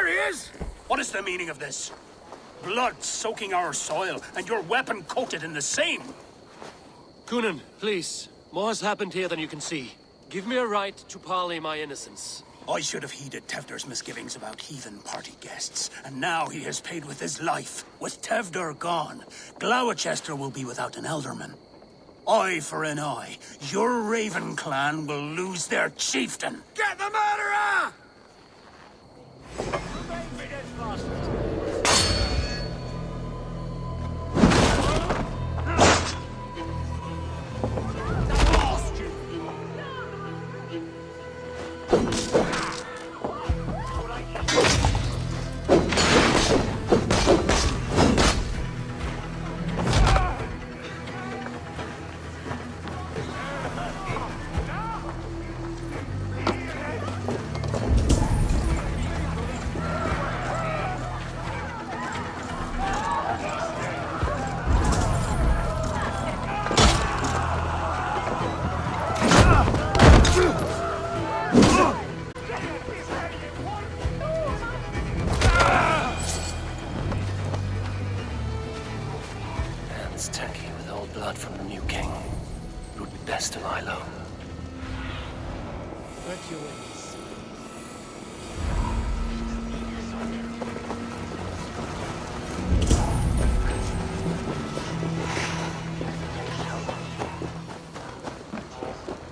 There he is! What is the meaning of this? Blood soaking our soil, and your weapon coated in the same! Coonan, please. More has happened here than you can see. Give me a right to parley my innocence. I should have heeded Tevder's misgivings about heathen party guests, and now he has paid with his life. With Tevder gone, Gloucester will be without an alderman. Eye for an eye, your Raven clan will lose their chieftain! Get the murderer!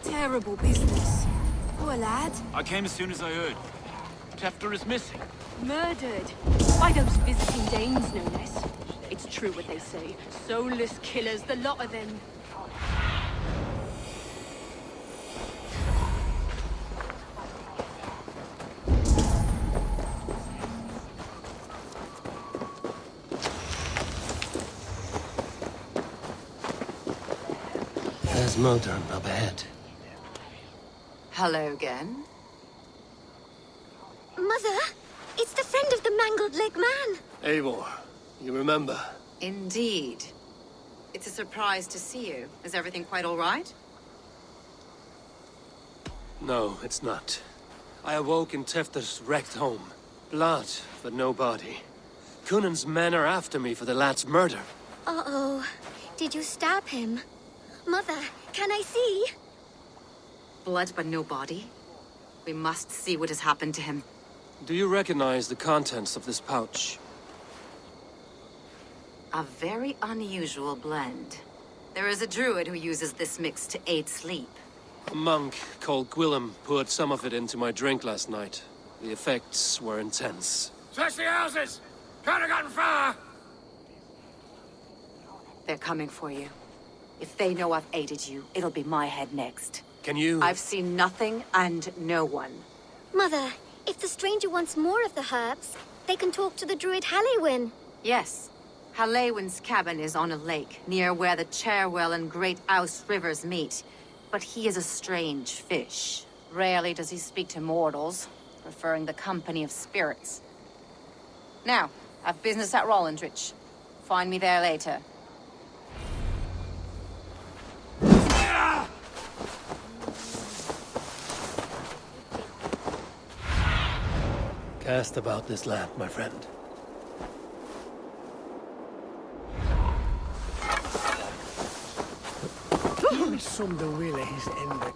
Terrible business. Poor lad. I came as soon as I heard. Tefter is missing. Murdered. By those visiting Danes, no less. It's true what they say. Soulless killers, the lot of them. There's Modern up ahead. Hello again. Mother, it's the friend of the mangled leg man. Eivor, you remember? Indeed. It's a surprise to see you. Is everything quite all right? No, it's not. I awoke in Tefter's wrecked home. Blood, but no body. Coonan's men are after me for the lad's murder. Uh-oh. Did you stab him? Mother, can I see? Blood but no body? We must see what has happened to him. Do you recognize the contents of this pouch? A very unusual blend. There is a druid who uses this mix to aid sleep. A monk called Gwillem poured some of it into my drink last night. The effects were intense. Search the houses! Can't have gotten far! They're coming for you. If they know I've aided you, it'll be my head next. Can you... I've seen nothing and no one. Mother, if the stranger wants more of the herbs, they can talk to the druid Halewyn. Yes. Halewyn's cabin is on a lake, near where the Cherwell and Great Ouse rivers meet. But he is a strange fish. Rarely does he speak to mortals, preferring the company of spirits. Now, I've business at Rollindrich. Find me there later. Cast about this land, my friend. Som de ville his ende.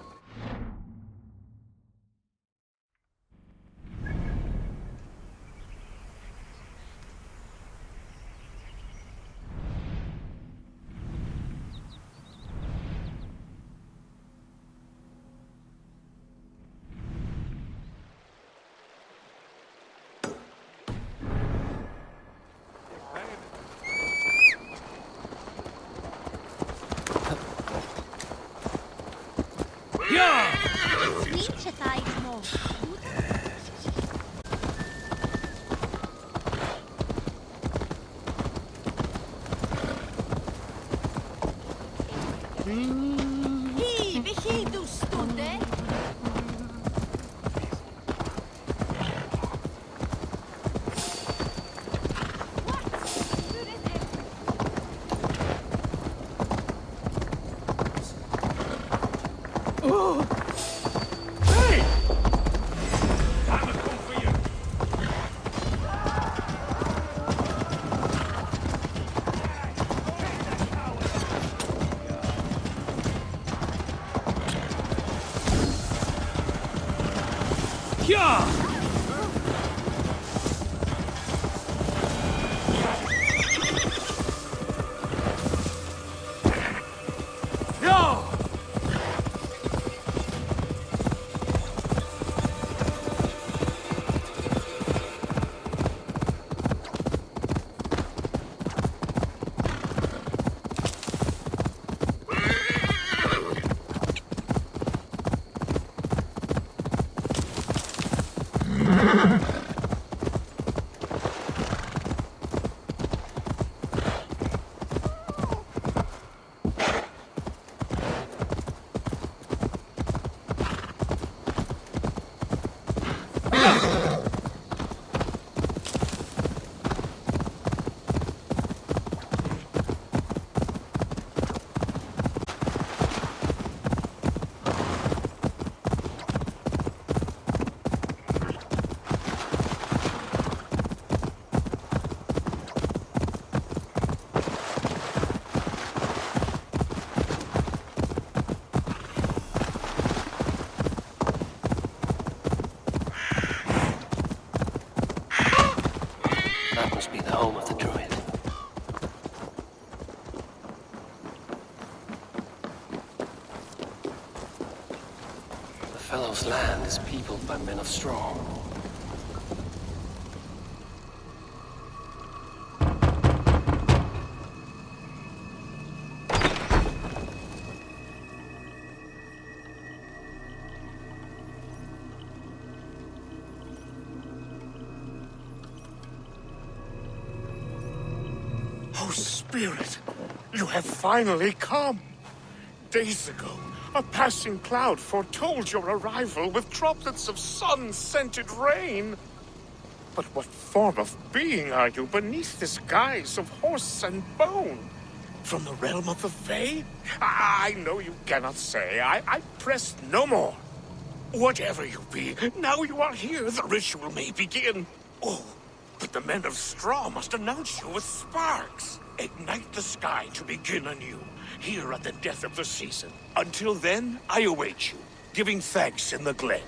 That must be the home of the druid. The fellow's land is peopled by men of straw. Oh, Spirit, you have finally come. Days ago, a passing cloud foretold your arrival with droplets of sun-scented rain. But what form of being are you beneath this guise of horse and bone? From the realm of the Fae? I know you cannot say. I press no more. Whatever you be, now you are here, the ritual may begin. Oh, but the men of straw must announce you with sparks. Ignite the sky to begin anew, here at the death of the season. Until then, I await you, giving thanks in the glen.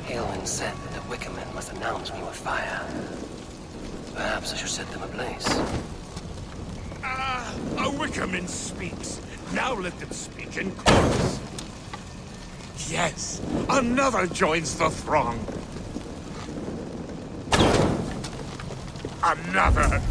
Aelwyn said that the Wicker men must announce me with fire. Perhaps I should set them ablaze. A Wickerman speaks. Now let them speak in chorus. Yes, another joins the throng. Another.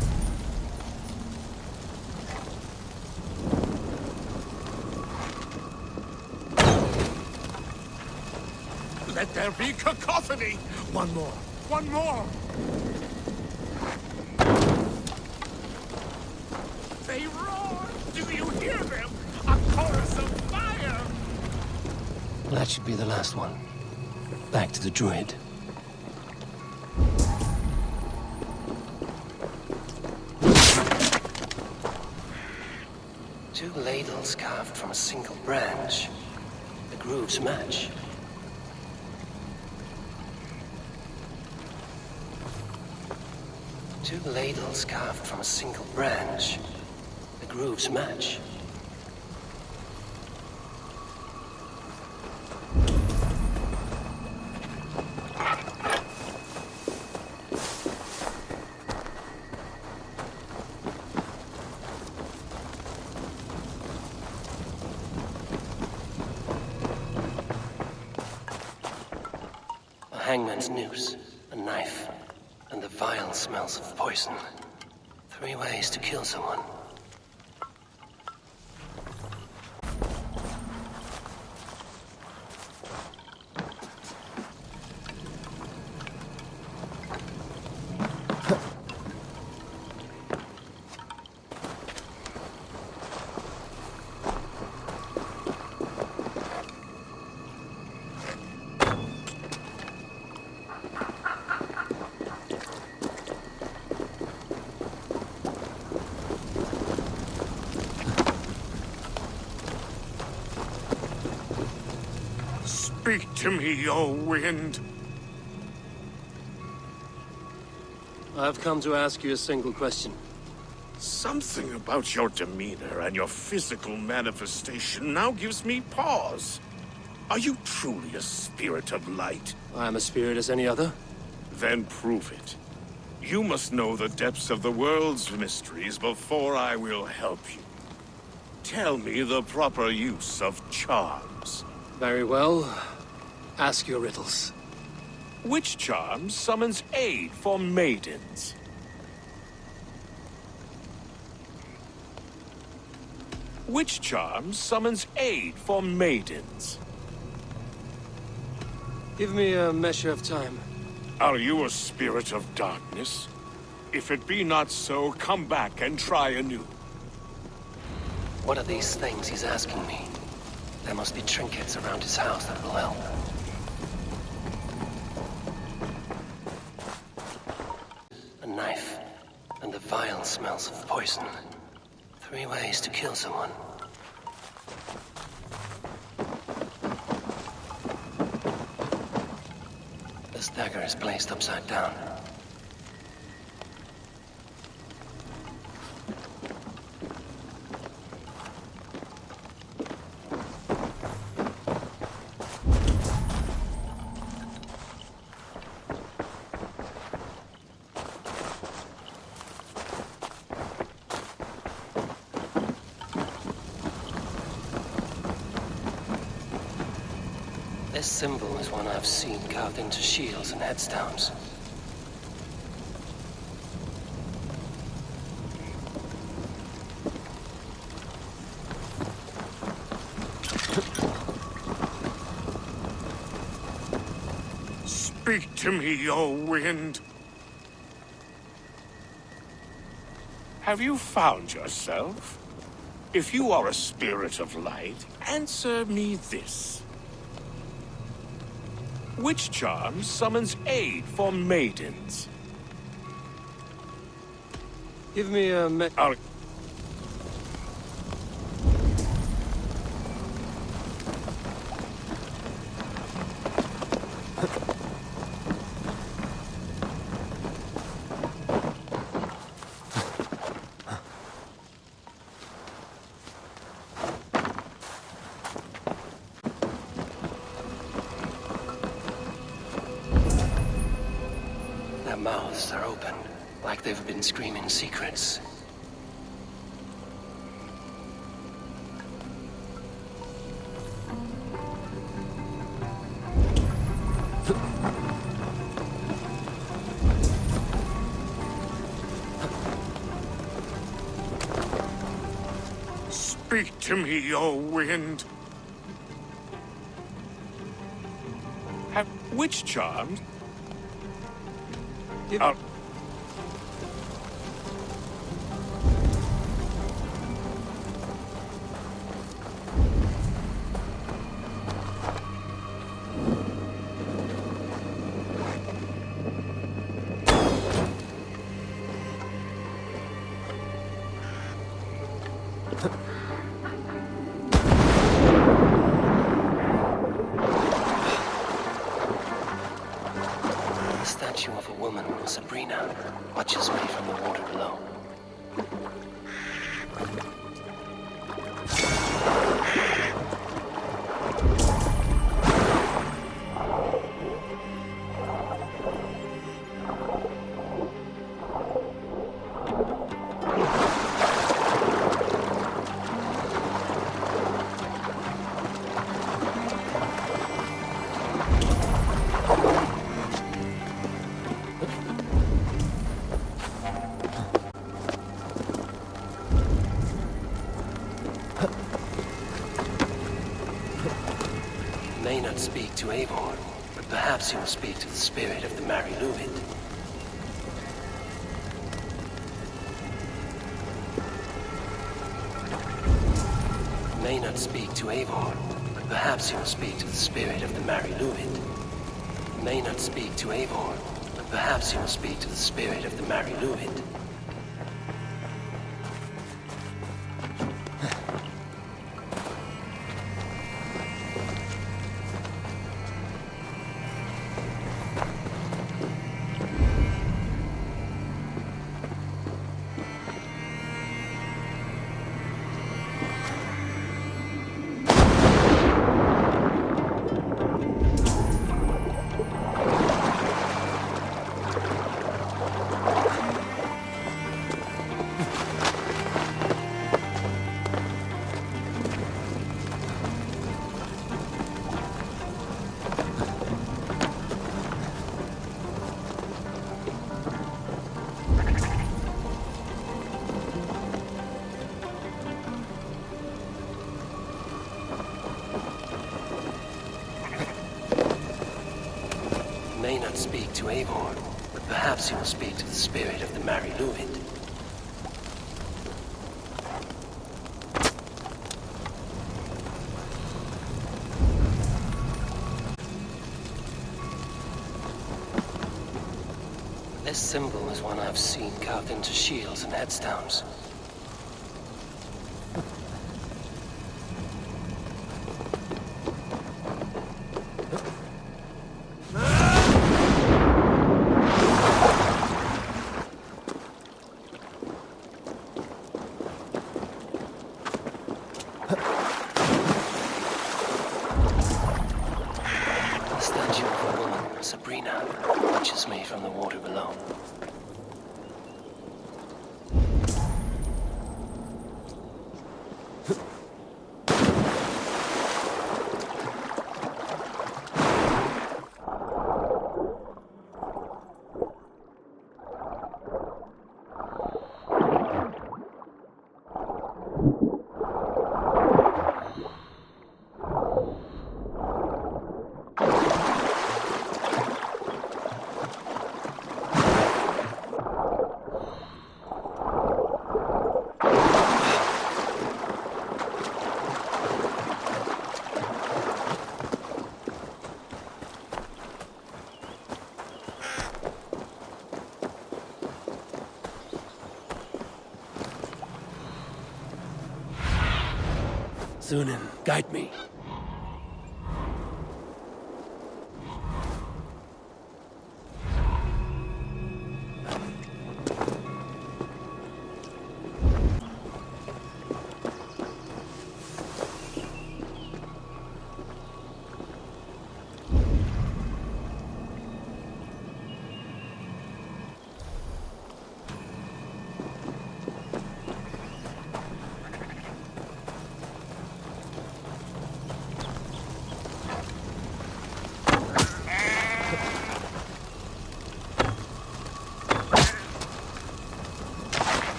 Let there be cacophony. One more. One more. They roar! Do you hear them? A chorus of fire! That should be the last one. Back to the druid. Two ladles carved from a single branch. The grooves match. Two ladles carved from a single branch. The grooves match. A hangman's noose, a knife, and the vile smells of poison. 3 ways to kill someone. Speak to me, O wind. I've come to ask you a single question. Something about your demeanor and your physical manifestation now gives me pause. Are you truly a spirit of light? I am a spirit as any other. Then prove it. You must know the depths of the world's mysteries before I will help you. Tell me the proper use of charms. Very well. Ask your riddles. Which charm summons aid for maidens? Which charm summons aid for maidens? Give me a measure of time. Are you a spirit of darkness? If it be not so, come back and try anew. What are these things he's asking me? There must be trinkets around his house that will help. A knife, and the vial smells of poison. 3 ways to kill someone. This dagger is placed upside down. This symbol is one I've seen carved into shields and headstones. Speak to me, O wind. Have you found yourself? If you are a spirit of light, answer me this. Which charm summons aid for maidens? Give me a Their mouths are open, like they've been screaming secrets. Speak to me, O wind. Which charms? Sabrina watches me from the water below. May not speak to Eivor, but perhaps he will speak to the spirit of the Mary Luid. May not speak to Eivor, but perhaps he will speak to the spirit of the Mary Luid. May not speak to Eivor, but perhaps he will speak to the spirit of the Mary Luid. Eivor, but perhaps he will speak to the spirit of the Mary Luvit. This symbol is one I've seen carved into shields and headstones. From the water below. Sunan, guide me.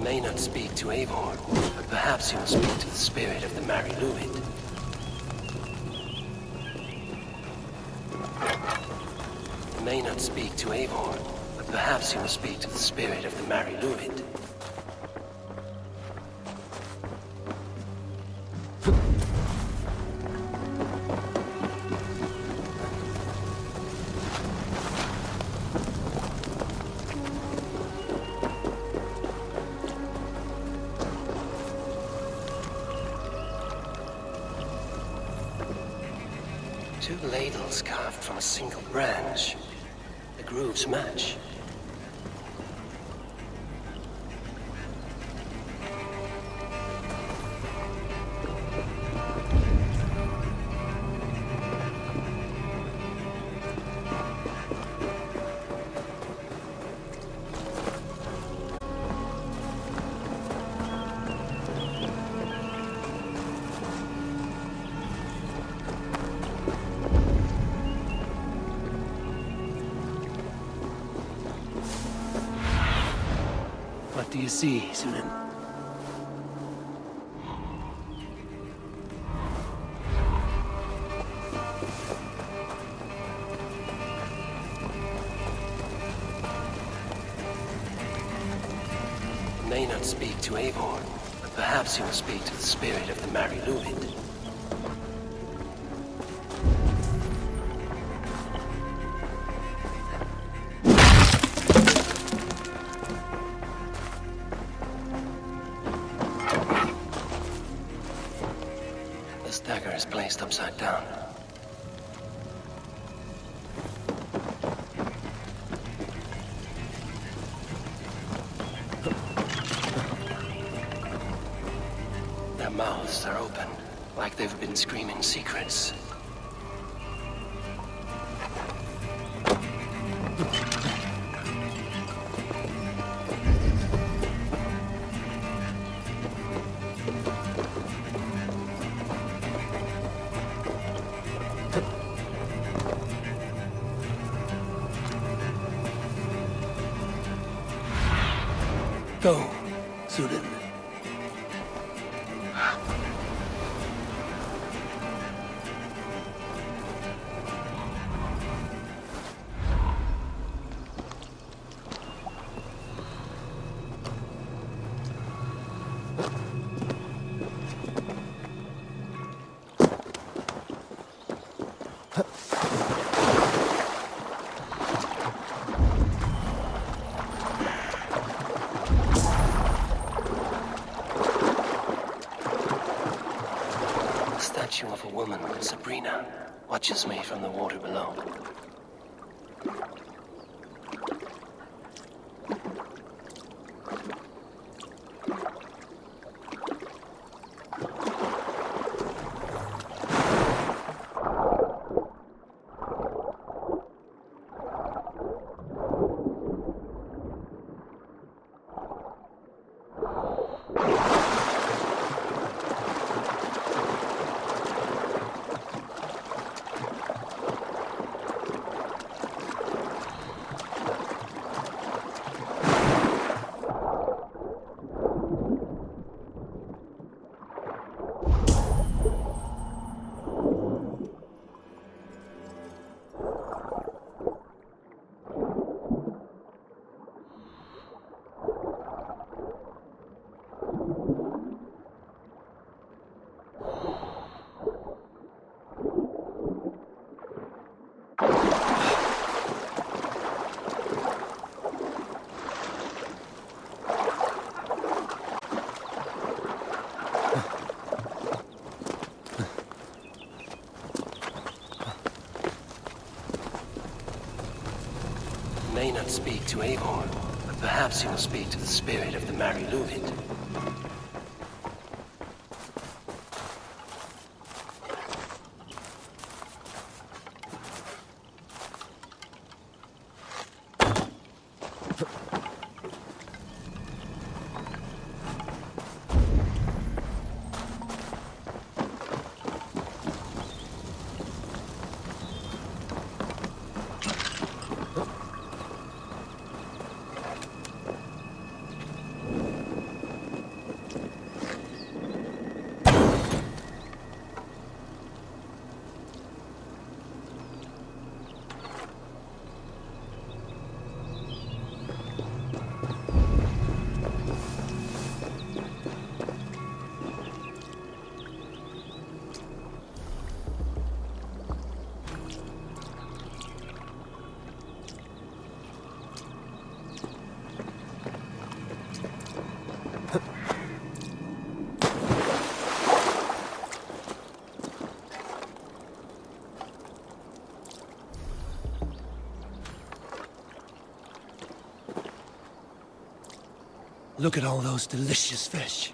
May not speak to Eivor, but perhaps he will speak to the spirit of the Mary Luvit. He may not speak to Eivor, but perhaps he will speak to the spirit of the Mary Luvit. Two ladles carved from a single branch. The grooves match. What do you see, Sunan? He may not speak to Eivor, but perhaps he will speak to the spirit of the Mary Luvit. This dagger is placed upside down. Their mouths are open, like they've been screaming secrets. Go, Sunan. The statue of a woman, Sabrina, watches me from the water below. May not speak to Eivor, but perhaps he will speak to the spirit of the Mary Luvit. Look at all those delicious fish.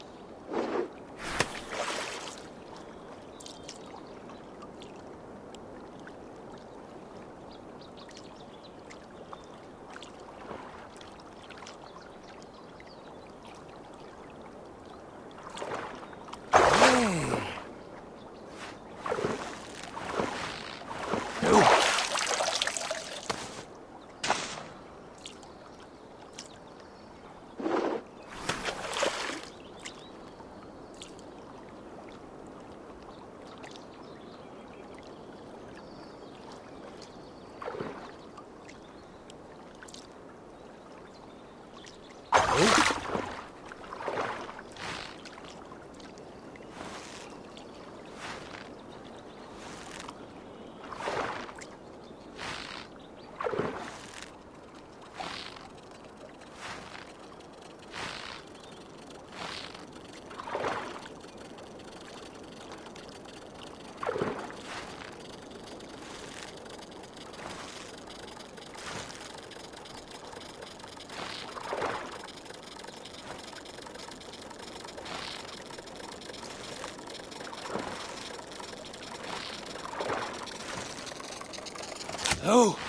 Oh!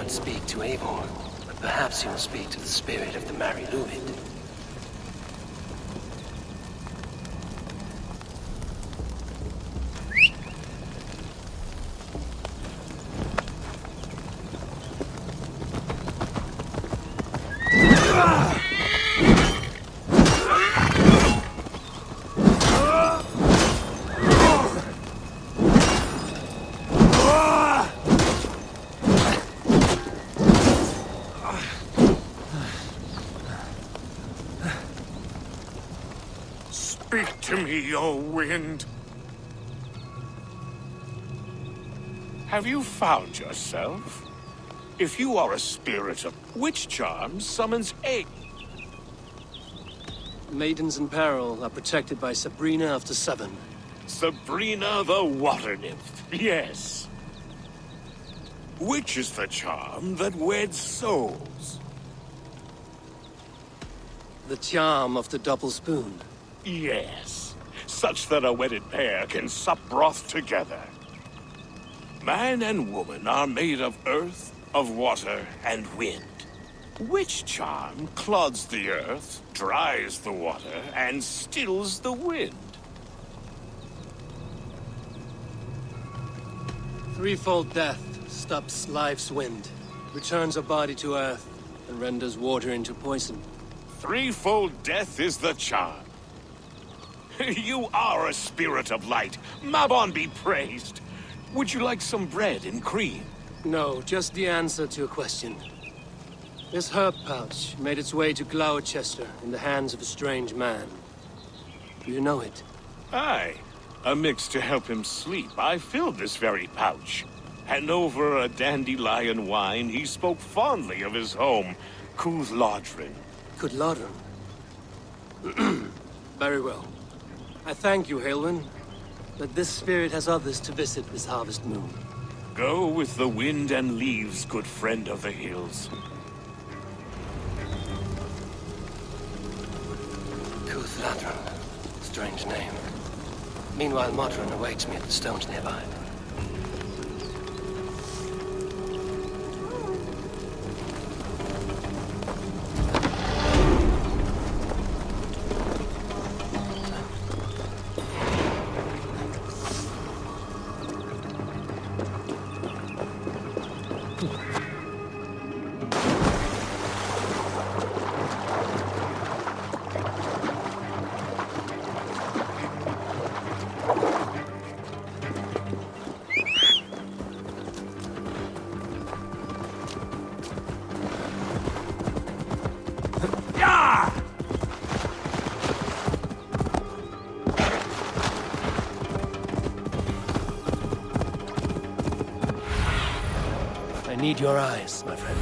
not speak to Eivor, but perhaps he will speak to the spirit of the Mary Luvid. Speak to me, O wind. Have you found yourself? If you are a spirit of which charm summons a... Maidens in peril are protected by Sabrina of the Seven. Sabrina the water nymph, yes. Which is the charm that weds souls? The charm of the double spoon. Yes, such that a wedded pair can sup broth together. Man and woman are made of earth, of water, and wind. Which charm clods the earth, dries the water, and stills the wind? Threefold death stops life's wind, returns a body to earth, and renders water into poison. Threefold death is the charm. You are a spirit of light. Mabon be praised. Would you like some bread and cream? No, just the answer to a question. This herb pouch made its way to Gloucester in the hands of a strange man. Do you know it? Aye. A mix to help him sleep. I filled this very pouch. And over a dandelion wine, he spoke fondly of his home, Cúthládrin. Cúthládrin? Very well. I thank you, Halwyn, but this spirit has others to visit this harvest moon. Go with the wind and leaves, good friend of the hills. Cúthládrin. Strange name. Meanwhile, Modron awaits me at the stones nearby. I need your eyes, my friend.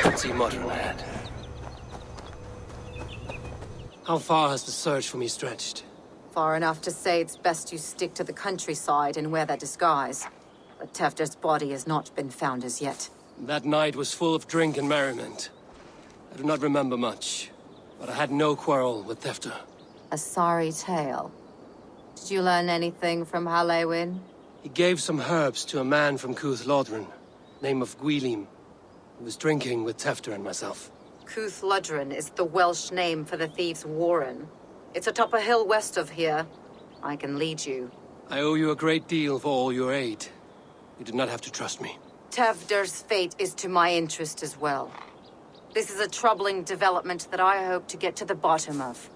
Let's see Modron ahead. How far has the search for me stretched? Far enough to say it's best you stick to the countryside and wear that disguise. But Tefder's body has not been found as yet. That night was full of drink and merriment. I do not remember much, but I had no quarrel with Tefder. A sorry tale. Did you learn anything from Halewin? He gave some herbs to a man from Cúthládrin, name of Gwylim, who was drinking with Tefder and myself. Cúthládrin is the Welsh name for the thieves' warren. It's atop a hill west of here. I can lead you. I owe you a great deal for all your aid. You did not have to trust me. Tefder's fate is to my interest as well. This is a troubling development that I hope to get to the bottom of.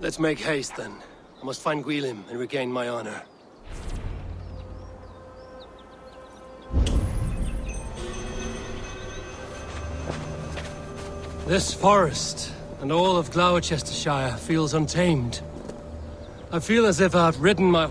Let's make haste, then. I must find Gwylim and regain my honor. This forest and all of Gloucestershire feels untamed. I feel as if I've ridden my...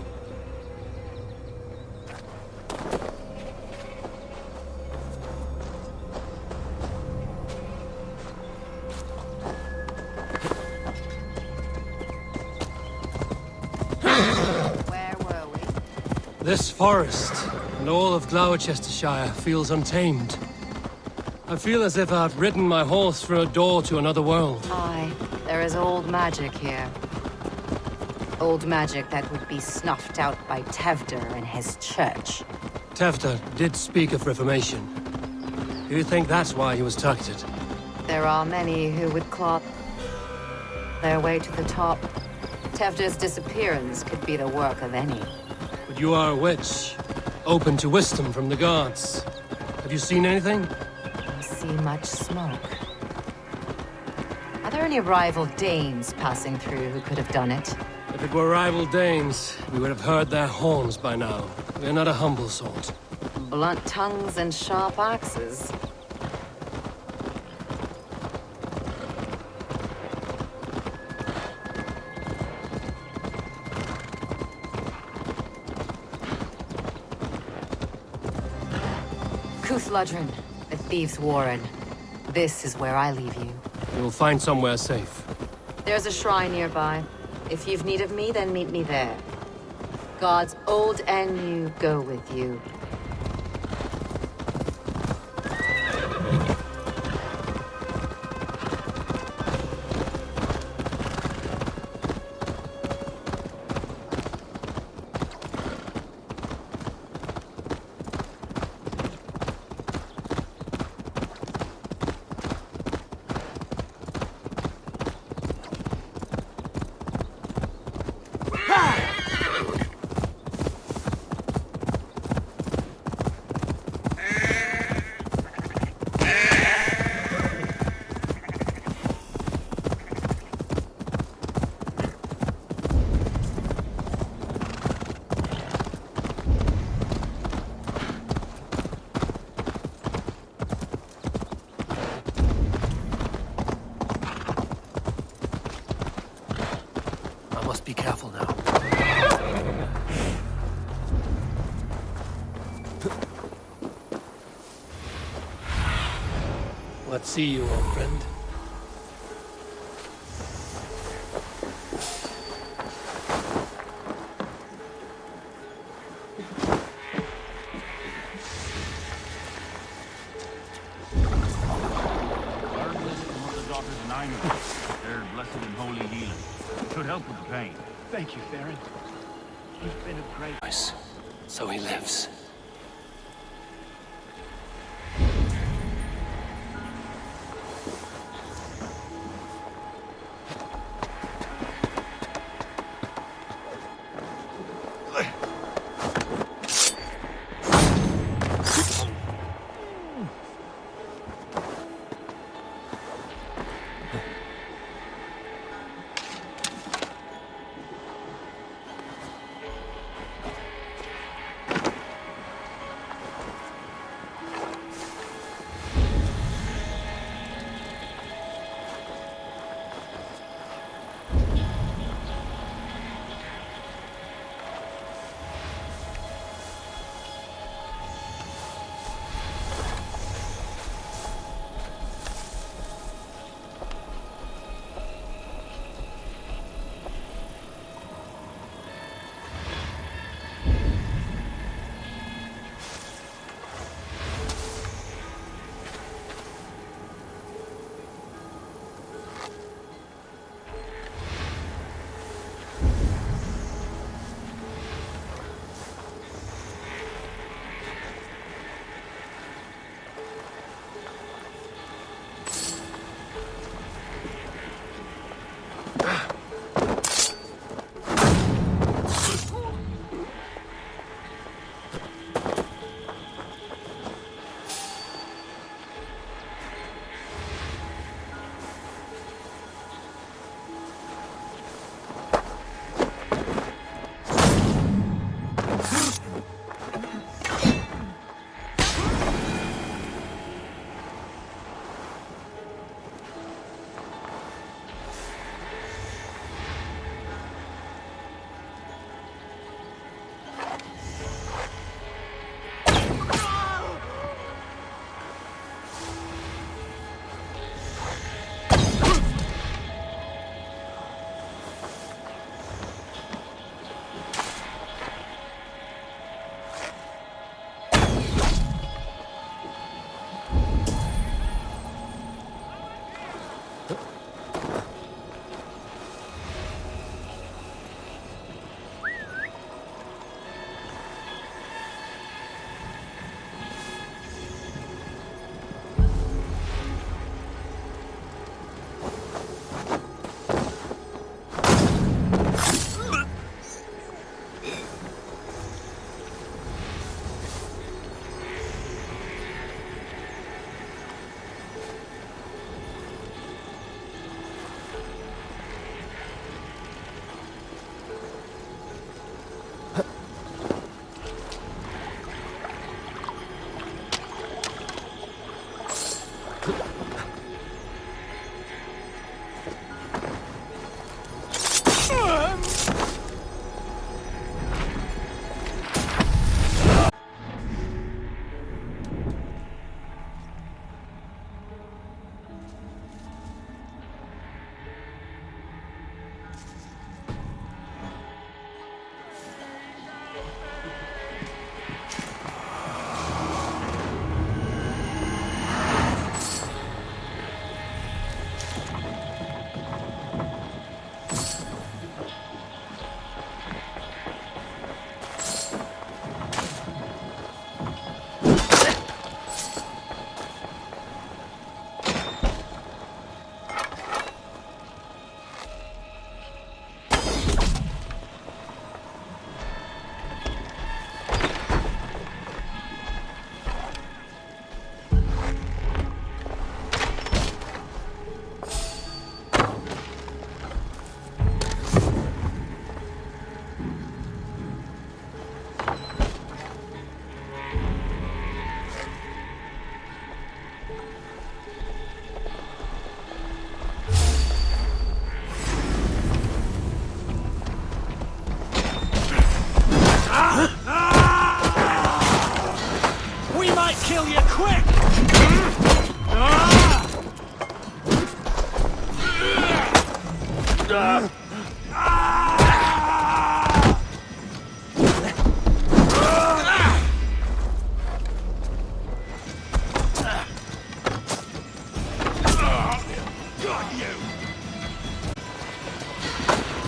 Where were we? This forest, and all of Gloucestershire, feels untamed. I feel as if I've ridden my horse through a door to another world. Aye, there is old magic here. Old magic that would be snuffed out by Tewdwr and his church. Tewdwr did speak of reformation. Do you think that's why he was targeted? There are many who would claw their way to the top. Tewdwr's disappearance could be the work of any. But you are a witch, open to wisdom from the gods. Have you seen anything? I see much smoke. Are there any rival Danes passing through who could have done it? If it were rival Danes, we would have heard their horns by now. We are not a humble sort. Blunt tongues and sharp axes. Cúthludren, the thieves' warren. This is where I leave you. We will find somewhere safe. There's a shrine nearby. If you've need of me, then meet me there. Gods old and new go with you. Be careful now. Let's see you, old friend. They're blessed in holy healing. Should help with the pain. Thank you, Farron. You've been a great... Nice. So he lives.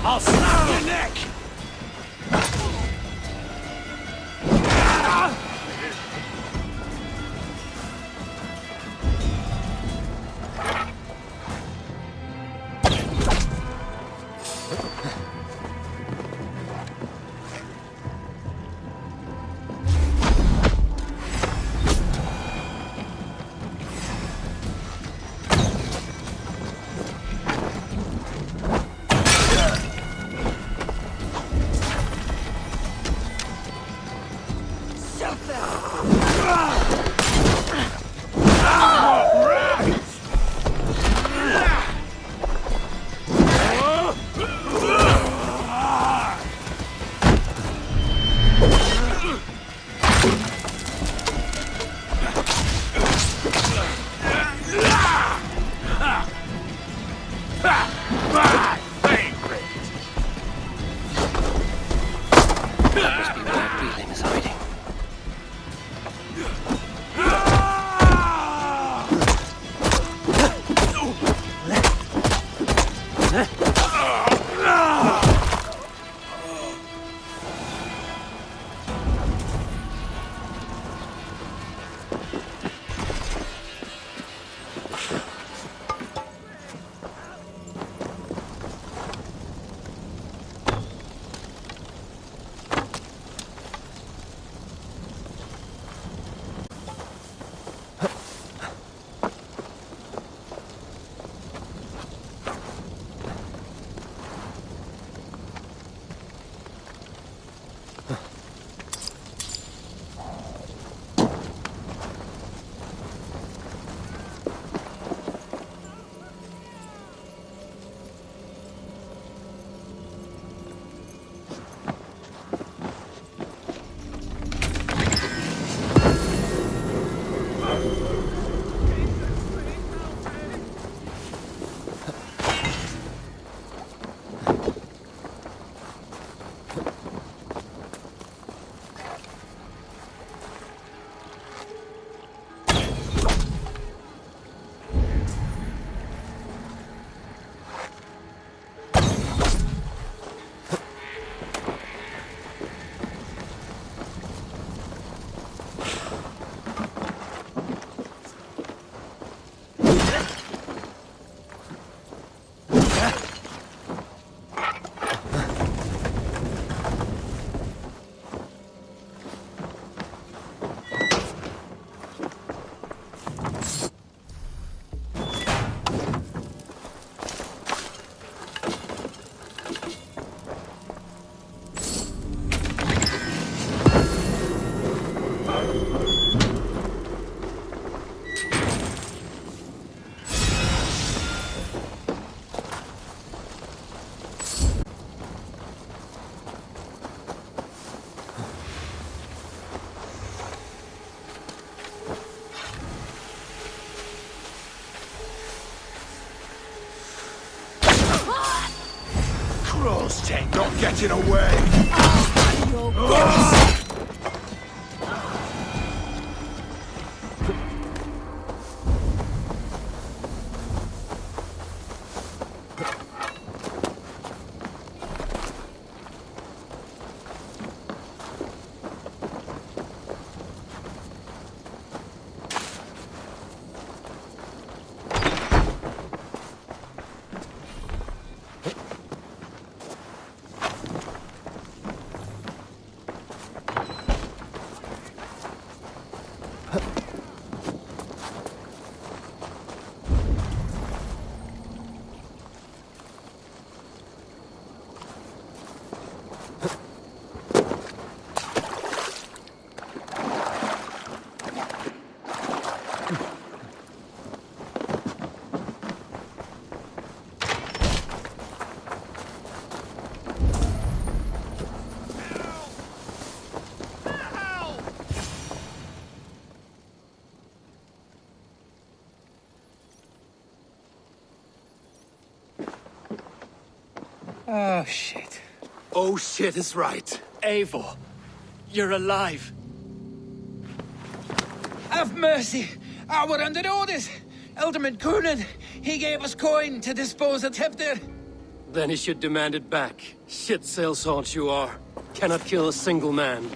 I'll snap your neck! Not getting away! Oh, shit. Oh shit is right. Eivor, you're alive. Have mercy. We're under orders. Alderman Coonan, he gave us coin to dispose of Tepter. Then he should demand it back. Shit sellsword you are. Cannot kill a single man.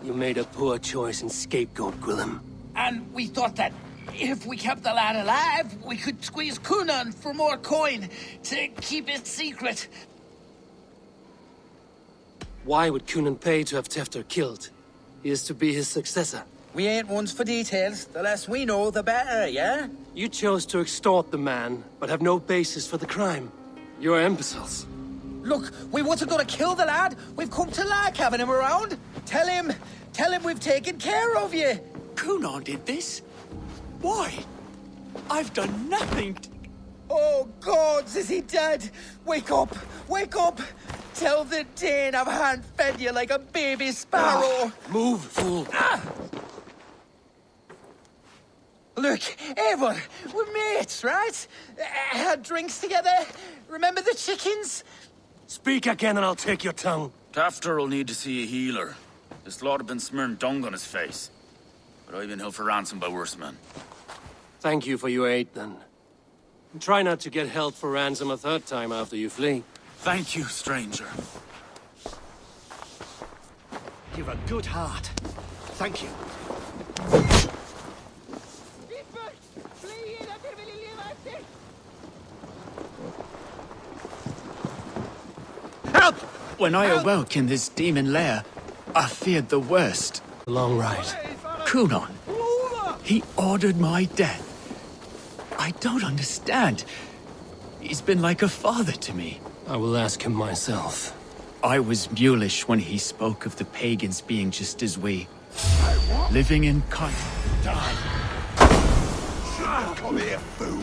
You made a poor choice in scapegoat, Gwillem. And we thought that if we kept the lad alive, we could squeeze Coonan for more coin to keep it secret. Why would Coonan pay to have Tefter killed? He is to be his successor. We ain't ones for details. The less we know, the better, yeah? You chose to extort the man, but have no basis for the crime. You're imbeciles. Look, we wasn't gonna kill the lad. We've come to like having him around. Tell him we've taken care of you. Coonan did this? Why? I've done nothing. Oh, gods, is he dead? Wake up! Wake up! Tell the Dane I've hand-fed you like a baby sparrow. Move, fool. Look, Eivor, we're mates, right? Had drinks together. Remember the chickens? Speak again and I'll take your tongue. Tafter will need to see a healer. This lord have been smearing dung on his face. But I've been held for ransom by worse men. Thank you for your aid, then. And try not to get held for ransom a third time after you flee. Thank you, stranger. You've a good heart. Thank you. Help! When I awoke in this demon lair, I feared the worst. Long ride. Coonan. He ordered my death. I don't understand. He's been like a father to me. I will ask him myself. I was mulish when he spoke of the pagans being just as we. Living in Die. Come here, fool.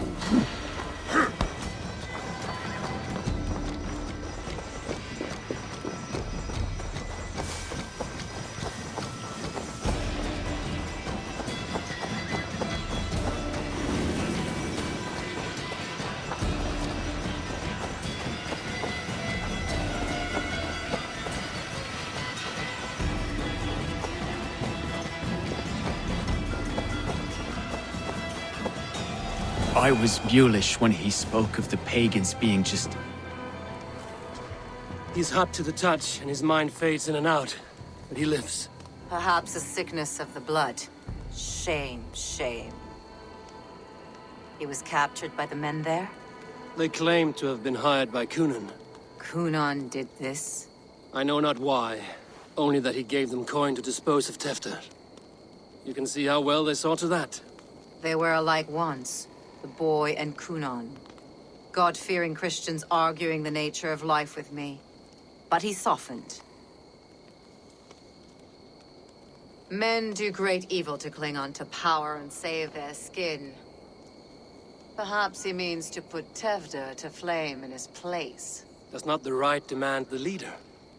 I was mulish when he spoke of the pagans being just... He's hot to the touch, and his mind fades in and out. But he lives. Perhaps a sickness of the blood. Shame, shame. He was captured by the men there? They claim to have been hired by Coonan. Coonan did this? I know not why. Only that he gave them coin to dispose of Tefter. You can see how well they saw to that. They were alike once. The boy and Coonan. God-fearing Christians arguing the nature of life with me. But he softened. Men do great evil to cling on to power and save their skin. Perhaps he means to put Tevder to flame in his place. Does not the right demand the leader?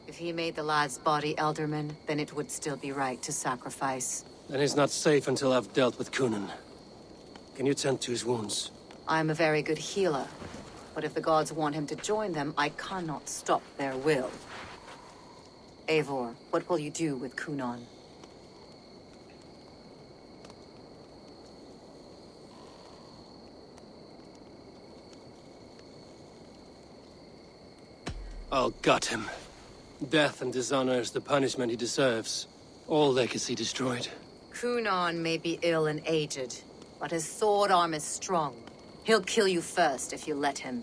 If he made the lad's body Elderman, then it would still be right to sacrifice. Then he's not safe until I've dealt with Coonan. Can you tend to his wounds? I'm a very good healer. But if the gods want him to join them, I cannot stop their will. Eivor, what will you do with Coonan? I'll gut him. Death and dishonor is the punishment he deserves. All legacy destroyed. Coonan may be ill and aged, but his sword arm is strong. He'll kill you first if you let him.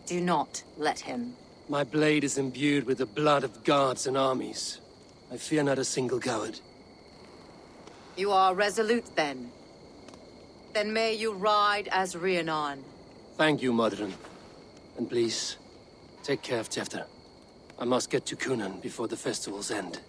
Do not let him. My blade is imbued with the blood of gods and armies. I fear not a single coward. You are resolute, then. Then may you ride as Rhiannon. Thank you, Modron. And please, take care of Tefter. I must get to Coonan before the festivals end.